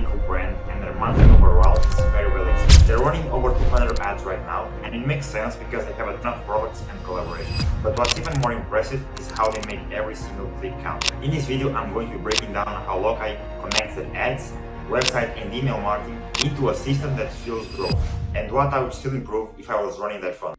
really cool brand and their marketing overall is very realistic. They're running over 200 ads right now, and it makes sense because they have a ton of products and collaborations. But what's even more impressive is how they make every single click count. In this video, I'm going to be breaking down how Lokai connects the ads, website and email marketing into a system that fuels growth, and what I would still improve if I was running that funnel.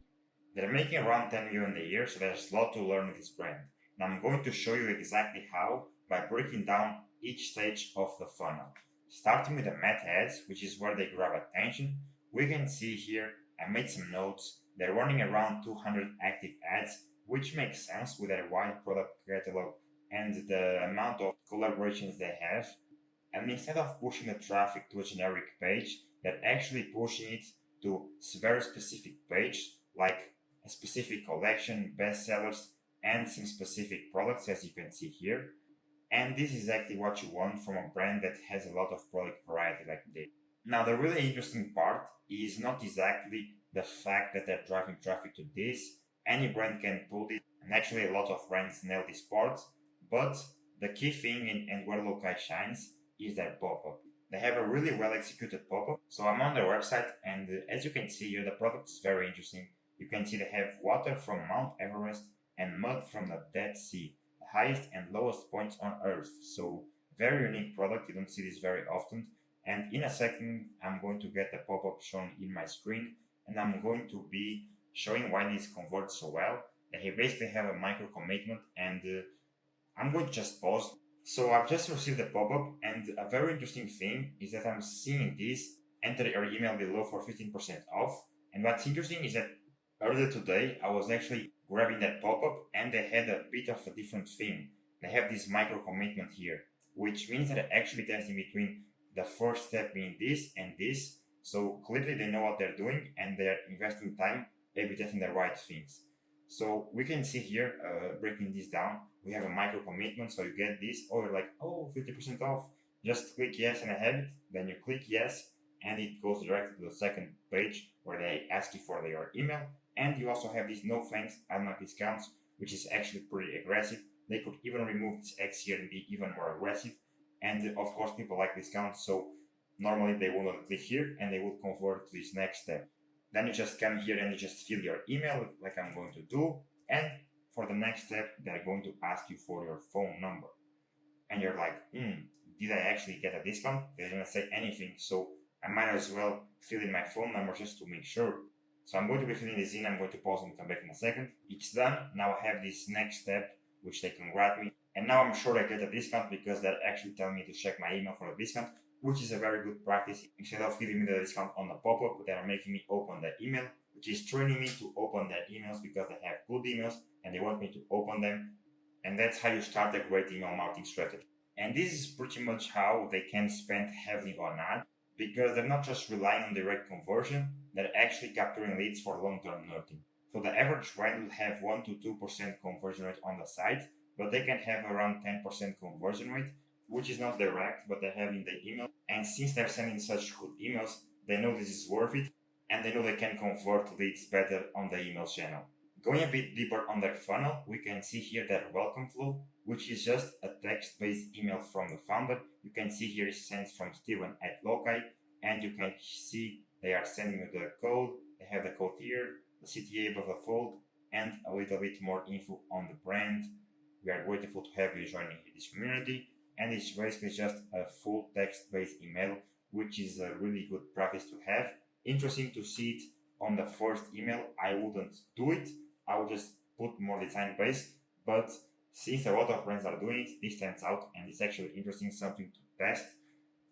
They're making around 10 million a year, so there's a lot to learn with this brand. And I'm going to show you exactly how by breaking down each stage of the funnel. Starting with the met ads, which is where they grab attention, we can see here, I made some notes, they're running around 200 active ads, which makes sense with their wide product catalog and the amount of collaborations they have. And instead of pushing the traffic to a generic page, they're actually pushing it to a very specific page, like a specific collection, bestsellers, and some specific products, as you can see here. And this is exactly what you want from a brand that has a lot of product variety like this. Now, the really interesting part is not exactly the fact that they're driving traffic to this. Any brand can pull this, and actually a lot of brands nail this part. But the key thing and where Lokai shines is their pop-up. They have a really well executed pop-up. So I'm on their website, and as you can see here, the product is very interesting. You can see they have water from Mount Everest and mud from the Dead Sea, the highest and lowest points on Earth. So very unique product. You don't see this very often. And in a second, I'm going to get the pop-up shown in my screen, and I'm going to be showing why this converts so well. They basically have a micro commitment, and I'm going to just pause. So I've just received the pop-up, and a very interesting thing is that I'm seeing this, enter your email below for 15% off. And what's interesting is that earlier today, I was actually grabbing that pop-up and they had a bit of a different theme. They have this micro commitment here, which means that they're actually testing between the first step being this and this. So clearly they know what they're doing and they're investing time maybe testing the right things. So we can see here, breaking this down, we have a micro commitment. So you get this, or you're like, oh, 50% off. Just click yes and I have it. Then you click yes and it goes directly to the second page where they ask you for your email. And you also have this no thanks, I'm not discounts, which is actually pretty aggressive. They could even remove this X here and be even more aggressive. And of course, people like discounts, so normally they will not click here and they will convert to this next step. Then you just come here and you just fill your email like I'm going to do. And for the next step, they're going to ask you for your phone number. And you're like, did I actually get a discount? They didn't say anything, so I might as well fill in my phone number just to make sure. So I'm going to be filling this in, I'm going to pause and come back in a second. It's done. Now I have this next step, which they congrat me. And now I'm sure I get a discount because they're actually telling me to check my email for a discount, which is a very good practice. Instead of giving me the discount on the pop-up, they're making me open the email, which is training me to open their emails because they have good emails and they want me to open them. And that's how you start a great email marketing strategy. And this is pretty much how they can spend heavily on ads, because they're not just relying on direct conversion, they're actually capturing leads for long-term nurturing. So the average brand will have 1 to 2% conversion rate on the site, but they can have around 10% conversion rate, which is not direct, but they have in the email. And since they're sending such good emails, they know this is worth it, and they know they can convert leads better on the email channel. Going a bit deeper on their funnel, we can see here their welcome flow, which is just a text-based email from the founder. You can see here it sends from Steven at Lokai, and you can see they are sending you the code. They have the code here, the CTA above the fold, and a little bit more info on the brand. We are grateful to have you joining this community, and it's basically just a full text-based email, which is a really good practice to have. Interesting to see it on the first email. I wouldn't do it. I would just put more design-based, but since a lot of brands are doing it, this stands out and it's actually interesting, something to test.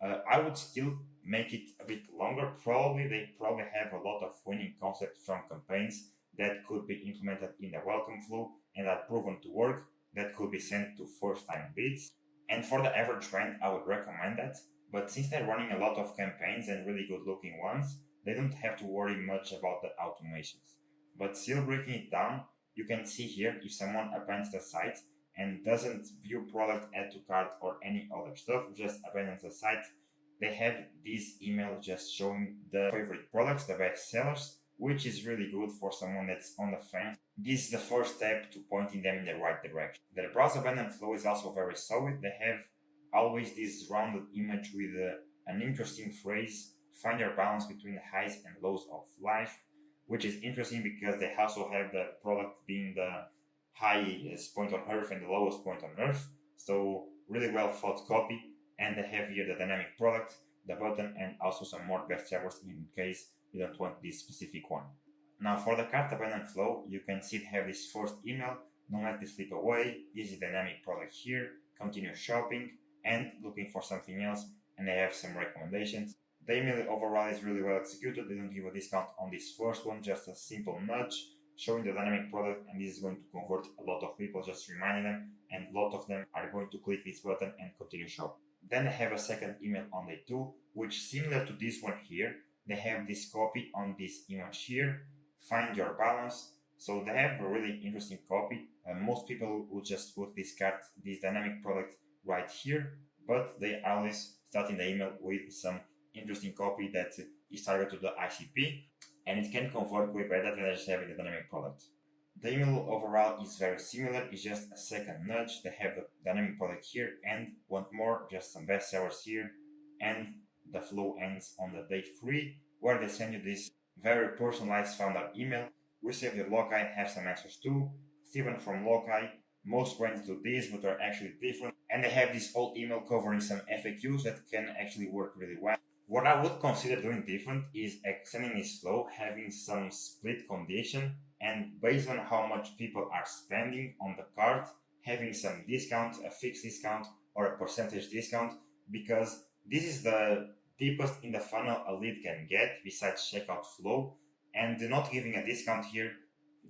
I would still make it a bit longer. They probably have a lot of winning concepts from campaigns that could be implemented in the welcome flow and are proven to work, that could be sent to first-time leads. And for the average brand, I would recommend that. But since they're running a lot of campaigns and really good-looking ones, they don't have to worry much about the automations. But still breaking it down, you can see here if someone abandons the site and doesn't view product, add to cart or any other stuff, just abandons the site, they have this email just showing the favorite products, the best sellers, which is really good for someone that's on the fence. This is the first step to pointing them in the right direction. Their browser abandoned flow is also very solid. They have always this rounded image with an interesting phrase, find your balance between the highs and lows of life, which is interesting because they also have the product being the highest point on earth and the lowest point on earth. So really well thought copy, and they have here the dynamic product, the button, and also some more bestsellers in case you don't want this specific one. Now for the cart abandoned flow, you can see it have this first email, don't let this slip away, this is dynamic product here, continue shopping, and looking for something else, and they have some recommendations. The email overall is really well executed, they don't give a discount on this first one, just a simple nudge, showing the dynamic product, and this is going to convert a lot of people, just reminding them, and a lot of them are going to click this button and continue shopping. Then I have a second email on day 2, which similar to this one here, they have this copy on this image here, find your balance. So they have a really interesting copy. Most people will just put this dynamic product right here, but they always start in the email with some interesting copy that is targeted to the ICP, and it can convert way better than just having the dynamic product. The email overall is very similar, it's just a second nudge. They have the dynamic product here and want more, just some bestsellers here, and the flow ends on the day 3, where they send you this very personalized founder email. We save the Lokai and have some answers too. Steven from Lokai. Most brands do this, but they're actually different. And they have this old email covering some FAQs that can actually work really well. What I would consider doing different is extending this flow, having some split condition, and based on how much people are spending on the cart, having some discount, a fixed discount, or a percentage discount, because this is the deepest in the funnel a lead can get besides checkout flow, and not giving a discount here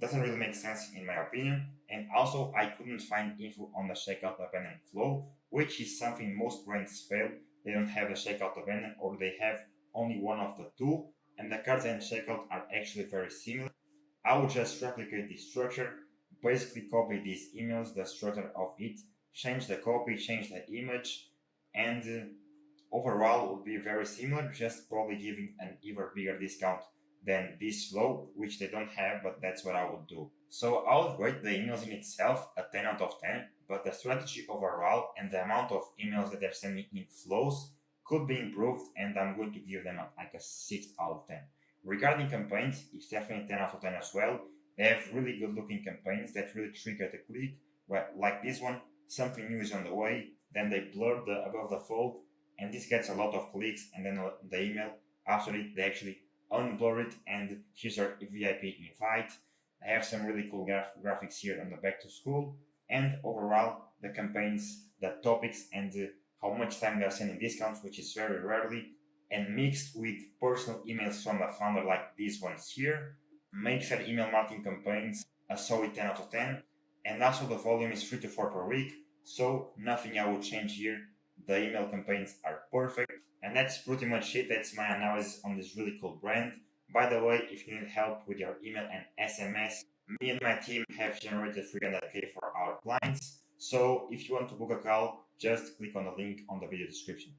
doesn't really make sense in my opinion. And also I couldn't find info on the checkout abandoned flow, which is something most brands fail. They don't have the checkout abandoned, or they have only one of the two, and the cart and checkout are actually very similar. I will just replicate this structure, basically copy these emails, the structure of it, change the copy, change the image, and overall would be very similar, just probably giving an even bigger discount than this flow, which they don't have, but that's what I would do. So I would rate the emails in itself a 10 out of 10, but the strategy overall and the amount of emails that they're sending in flows could be improved, and I'm going to give them like a 6 out of 10. Regarding campaigns, it's definitely 10 out of 10 as well. They have really good looking campaigns that really trigger the click, like this one, something new is on the way, then they blur the above the fold, and this gets a lot of clicks, and then the email after it they actually unblur it, and here's our VIP invite. I have some really cool graphics here on the back to school, and overall the campaigns, the topics, and how much time they're sending discounts, which is very rarely, and mixed with personal emails from the founder like these ones here, makes their email marketing campaigns a solid 10 out of 10. And also the volume is 3 to 4 per week, so nothing I would change here. The email campaigns are perfect, and that's pretty much it. That's my analysis on this really cool brand. By the way, if you need help with your email and SMS, me and my team have generated 300k for our clients. So if you want to book a call, just click on the link on the video description.